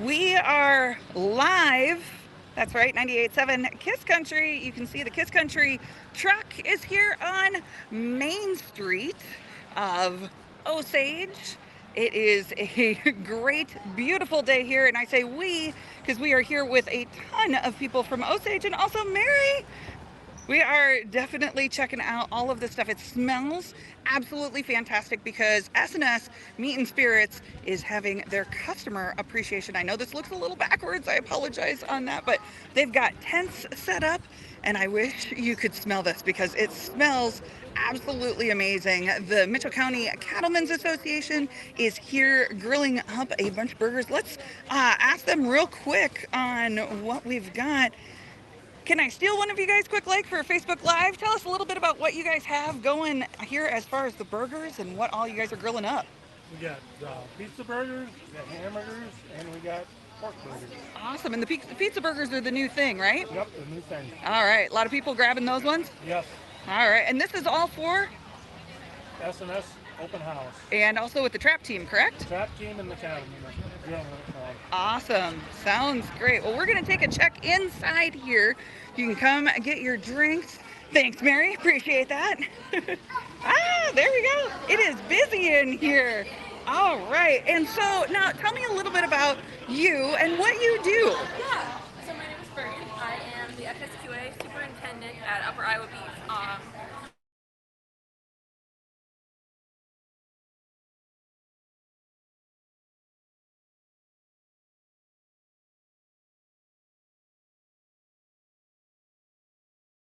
We are live. That's right, 98.7 Kiss Country. You can see the Kiss Country truck is here on Main Street of Osage. It is a great, beautiful day here, and I say we because we are here with a ton of people from Osage and also Mary. We are definitely checking out all of this stuff. It smells absolutely fantastic because S&S Meat and Spirits is having their customer appreciation. I know this looks a little backwards. I apologize on that, but they've got tents set up, and I wish you could smell this because it smells absolutely amazing. The Mitchell County Cattlemen's Association is here grilling up a bunch of burgers. Let's ask them real quick on what we've got. Can I steal one of you guys quick, like, for Facebook Live? Tell us a little bit about what you guys have going here as far as the burgers and what all you guys are grilling up. We got pizza burgers, we got hamburgers, and we got pork burgers. Awesome. And the pizza burgers are the new thing, right? Yep, the new thing. All right. A lot of people grabbing those ones? Yes, All right. And this is all for, S&S open house. and also with the trap team, correct? Trap team and the cattlemen. Awesome. Sounds great. Well, we're going to take a check inside here. You can come get your drinks. Thanks, Mary. Appreciate that. There we go. It is busy in here. All right. And so now tell me a little bit about you and what you do. Yeah, so my name is Bergen. I am the FSQA superintendent at Upper Iowa Beef.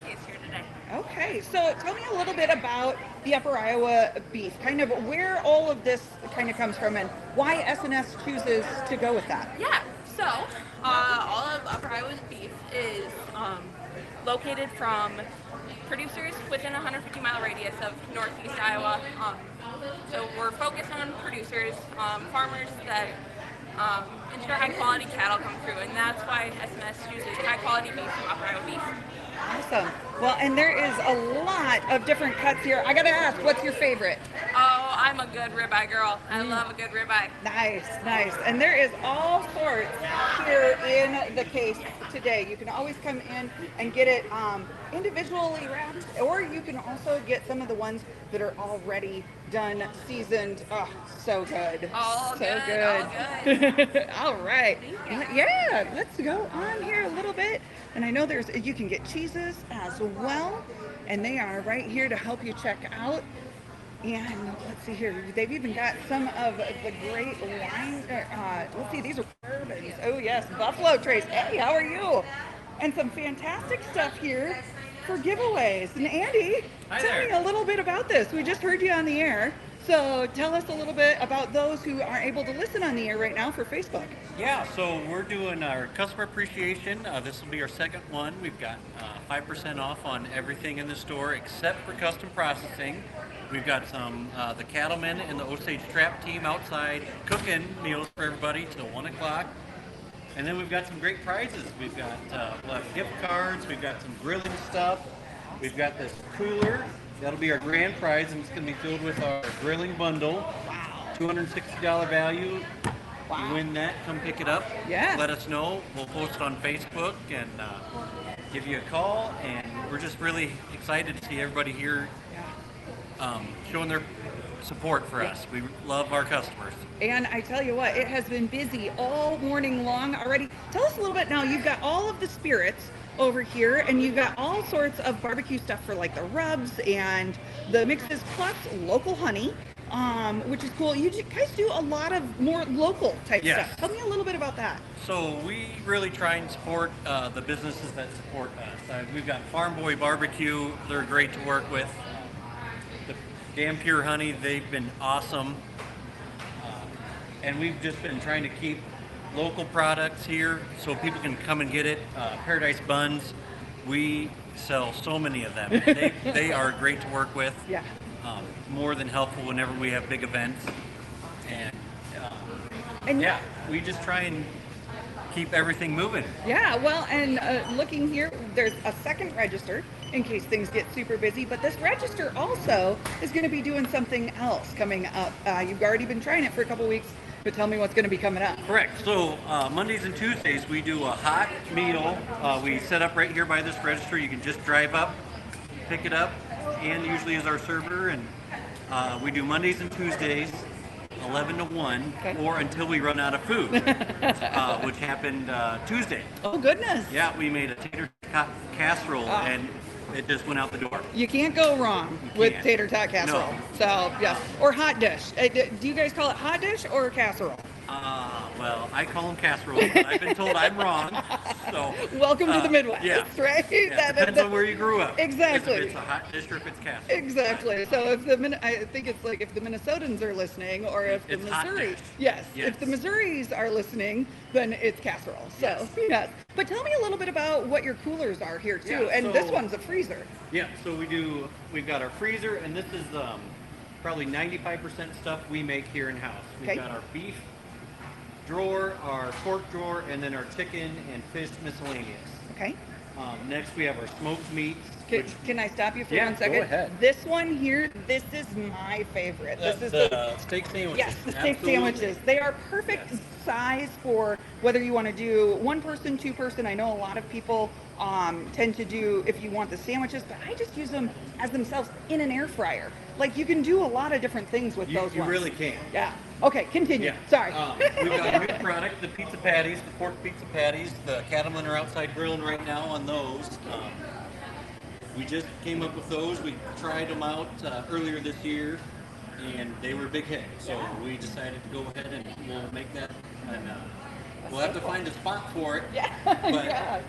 Is here today. Okay. So tell me a little bit about the Upper Iowa beef, kind of where all of this kind of comes from and why S&S chooses to go with that. Yeah, so all of Upper Iowa's beef is located from producers within a 150-mile radius of northeast Iowa. So we're focused on producers, farmers that ensure high-quality cattle come through, and that's why S&S chooses high-quality beef from Upper Iowa Beef. Awesome. Well, and there is a lot of different cuts here. I gotta ask, what's your favorite? Oh, I'm a good ribeye girl. I love a good ribeye. Nice, nice. And there is all sorts here in the case today. You can always come in and get it individually wrapped, or you can also get some of the ones that are already done, seasoned. Oh, so good. All so good, all good. All right. Yeah, let's go on here a little bit. And I know you can get cheeses as well, and they are right here to help you check out. And let's see here, they've even got some of the great wine. Let's see, these are bourbons. Oh yes, Buffalo Trace. Hey, how are you? And some fantastic stuff here for giveaways. And Andy, tell me a little bit about this. We just heard you on the air. So tell us a little bit about those who aren't able to listen on the air right now for Facebook. Yeah, so we're doing our customer appreciation. This will be our second one. We've got 5% off on everything in the store except for custom processing. We've got some the cattlemen and the Osage trap team outside cooking meals for everybody till 1 o'clock. And then we've got some great prizes. We've got we'll have gift cards. We've got some grilling stuff. We've got this cooler. That'll be our grand prize, and it's going to be filled with our grilling bundle. Wow. $260 value. Wow. You win that, come pick it up. Yeah. Let us know. We'll post it on Facebook and give you a call. And we're just really excited to see everybody here showing their support for us. We love our customers. And I tell you what, it has been busy all morning long already. Tell us a little bit now. You've got all of the spirits over here, and you've got all sorts of barbecue stuff for like the rubs and the mixes, plus local honey, which is cool. You guys do a lot of more local type Yes. stuff. Tell me a little bit about that. So we really try and support the businesses that support us. We've got Farm Boy Barbecue. They're great to work with. The Damn Pure Honey, they've been awesome. And we've just been trying to keep local products here so people can come and get it. Paradise Buns, we sell so many of them. They are great to work with. Yeah. More than helpful whenever we have big events. And yeah, we just try and keep everything moving. Yeah, well, and looking here, there's a second register in case things get super busy, but this register also is going to be doing something else coming up. You've already been trying it for a couple weeks. But tell me what's going to be coming up. Correct. So Mondays and Tuesdays we do a hot meal. We set up right here by this register. You can just drive up, pick it up, and usually is our server. And we do Mondays and Tuesdays, 11 to 1, Okay. or until we run out of food, which happened Tuesday. Oh, goodness. Yeah, we made a tater tot casserole, Ah. and it just went out the door. You can't go wrong with can't. tater tot casserole. No. So, yes. Or hot dish. Do you guys call it hot dish or casserole? Well, I call them casseroles, but I've been told I'm wrong. So Welcome to the Midwest, yeah. right? Yeah, depends on where you grew up. Exactly. If it's a hot dish or if it's casserole. Exactly. So if I think it's like if the Minnesotans are listening, or if the It's hot Missouri, dish. yes, Yes. if the Missouris are listening, then it's casserole. So yes. But tell me a little bit about what your coolers are here too. Yeah, And this so- one's a freezer. Yeah, so we've got our freezer, and this is probably 95% stuff we make here in house. We've Okay. got our beef drawer, our pork drawer, and then our chicken and fish miscellaneous. Okay. Next, we have our smoked meats. Can I stop you for Yeah, one go second? ahead. This one here, this is my favorite. This is the steak sandwiches. yes, the steak Absolutely. sandwiches. They are perfect Yes. size for whether you want to do one person, two person. I know a lot of people tend to do if you want the sandwiches, but I just use them as themselves in an air fryer. Like you can do a lot of different things with those You ones. really can. Yeah. Okay, continue. Yeah. Sorry. We've got a new product, the pizza patties, the pork pizza patties. The cattlemen are outside grilling right now on those. We just came up with those. We tried them out earlier this year, and they were a big hit. So we decided to go ahead and we'll make that. And we'll have to find a spot for it. Yeah. But Yeah.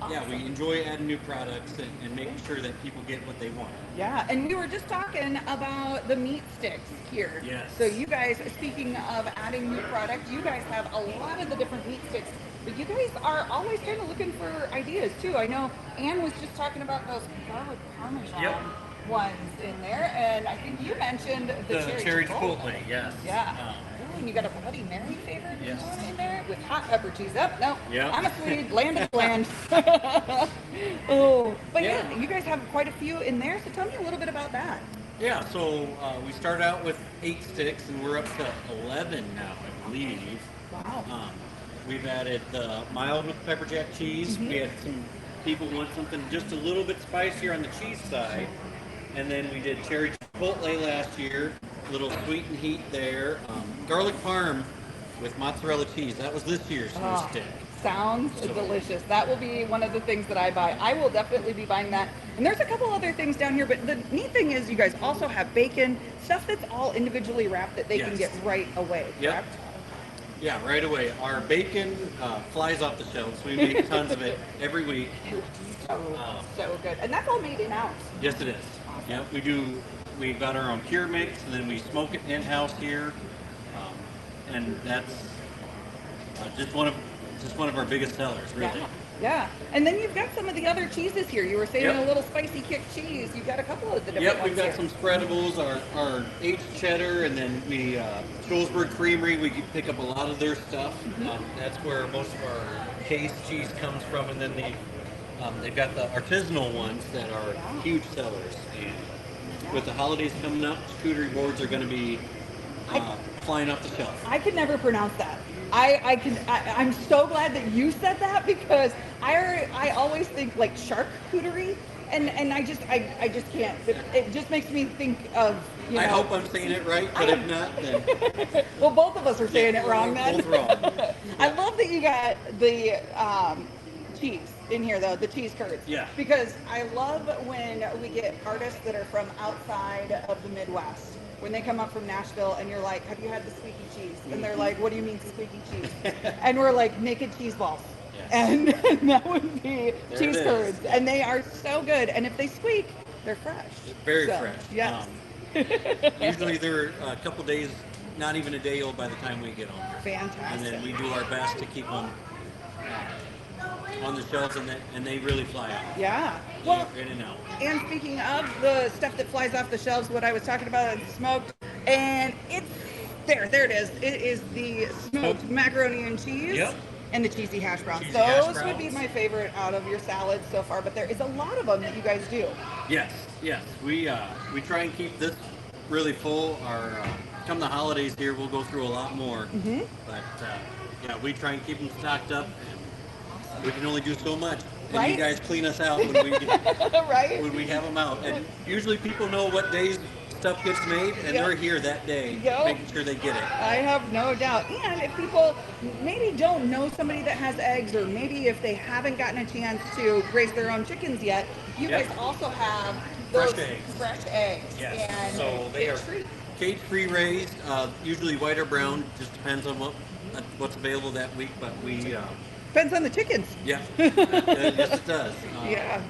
yeah, we enjoy adding new products and making sure that people get what they want. Yeah, and we were just talking about the meat sticks here. Yes. So you guys, speaking of adding new product, you guys have a lot of the different meat sticks, but you guys are always kind of looking for ideas too. I know Ann was just talking about those garlic parmesan Yep. ones in there, and I think you mentioned the, cherry chipotle, yes. Yeah. Really, and you got a Bloody Mary favorite Yes. one in there with hot pepper cheese. Up, no, Yep. I'm a Swede, land of the land. Oh, but yeah, Yeah. you guys have quite a few in there. So tell me a little bit about that. Yeah, so we started out with 8 sticks, and we're up to 11 now, I believe. Wow. We've added the mild with pepper jack cheese. We had some people want something just a little bit spicier on the cheese side. And then we did cherry chipotle last year, a little sweet and heat there. Garlic parm with mozzarella cheese. That was this year's new Oh, stick. sounds delicious. That will be one of the things that I buy. I will definitely be buying that. And there's a couple other things down here, but the neat thing is you guys also have bacon, stuff that's all individually wrapped that they can Yes. get right away, Yep. correct? Yeah, right away. Our bacon flies off the shelves. We make tons of it every week. So good. And that's all made in-house. Yes, it is. Yeah, we do. We've got our own pure mix, and then we smoke it in-house here, and that's just one of our biggest sellers, really. Yeah. Yeah. And then you've got some of the other cheeses here. You were saying Yep. a little spicy kick cheese. You've got a couple of the different Yep, ones we've got here. some spreadables, our aged cheddar, and then we Shullsburg Creamery. We can pick up a lot of their stuff. That's where most of our case cheese comes from, and then they've got the artisanal ones that are huge sellers. And with the holidays coming up, charcuterie boards are going to be flying off the shelf. I could never pronounce that. I'm so glad that you said that because I always think like charcuterie and I just can't. It just makes me think of, you know. I hope I'm saying it right, but if not, then Well, both of us are saying it wrong then. both wrong. I love that you got the cheese in here though, the cheese curds. Yeah. Because I love when we get artists that are from outside of the Midwest. When they come up from Nashville and you're like, have you had the squeaky cheese? And they're like, what do you mean squeaky cheese? And we're like, naked cheese balls. Yes. And that would be There cheese it is. curds. And they are so good. And if they squeak, they're fresh. Very So, fresh. Yes. Usually they're a couple days, not even a day old by the time we get them. And Fantastic. then we do our best to keep them on the shelves, and they really fly out. Yeah. Well, In and out. and speaking of the stuff that flies off the shelves, what I was talking about is smoked, and it's there it is. It is the smoked macaroni and cheese. Yep. And the cheesy hash browns. Cheesy hash Those would be browns. my favorite out of your salads so far, but there is a lot of them that you guys do. Yes. We try and keep this really full. Our come the holidays here, we'll go through a lot more. Mm-hmm. But yeah, we try and keep them stocked up. We can only do so much, and Right? you guys clean us out Right? when we have them out. And usually people know what days stuff gets made, and Yep. they're here that day, Yep. making sure they get it. I have no doubt. And if people maybe don't know somebody that has eggs, or maybe if they haven't gotten a chance to raise their own chickens yet, you Yep. guys also have Fresh those eggs. fresh eggs. Yes. And So they it's are a treat. cage-free raised, usually white or brown, just depends on what's available that week. But we, Depends on the chickens. yeah, yes it does. Yeah.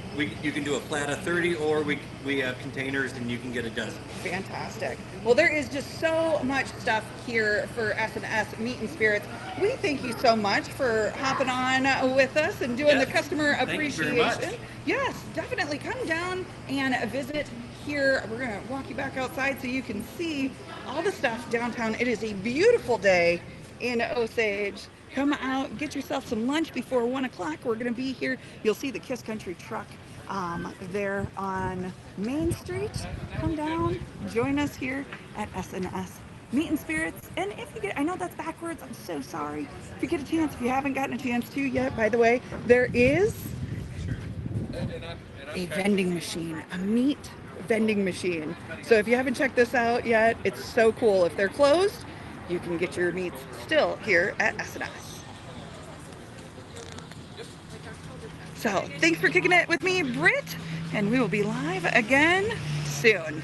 You can do a flat of 30, or we have containers and you can get a dozen. Fantastic. Well, there is just so much stuff here for S&S Meat and Spirits. We thank you so much for hopping on with us and doing Yes. the customer Thank you appreciation. very much. Yes, definitely come down and visit here. We're going to walk you back outside so you can see all the stuff downtown. It is a beautiful day in Osage. Come out, get yourself some lunch before 1 o'clock. We're going to be here. You'll see the Kiss Country truck there on Main Street. Come down, join us here at S&S Meat and Spirits. And if you get, I know that's backwards, I'm so sorry. If you get a chance, if you haven't gotten a chance to yet, by the way, there is a vending machine, a meat vending machine. So if you haven't checked this out yet, it's so cool. If they're closed, you can get your meats still here at S&S. So thanks for kicking it with me, Britt, and we will be live again soon.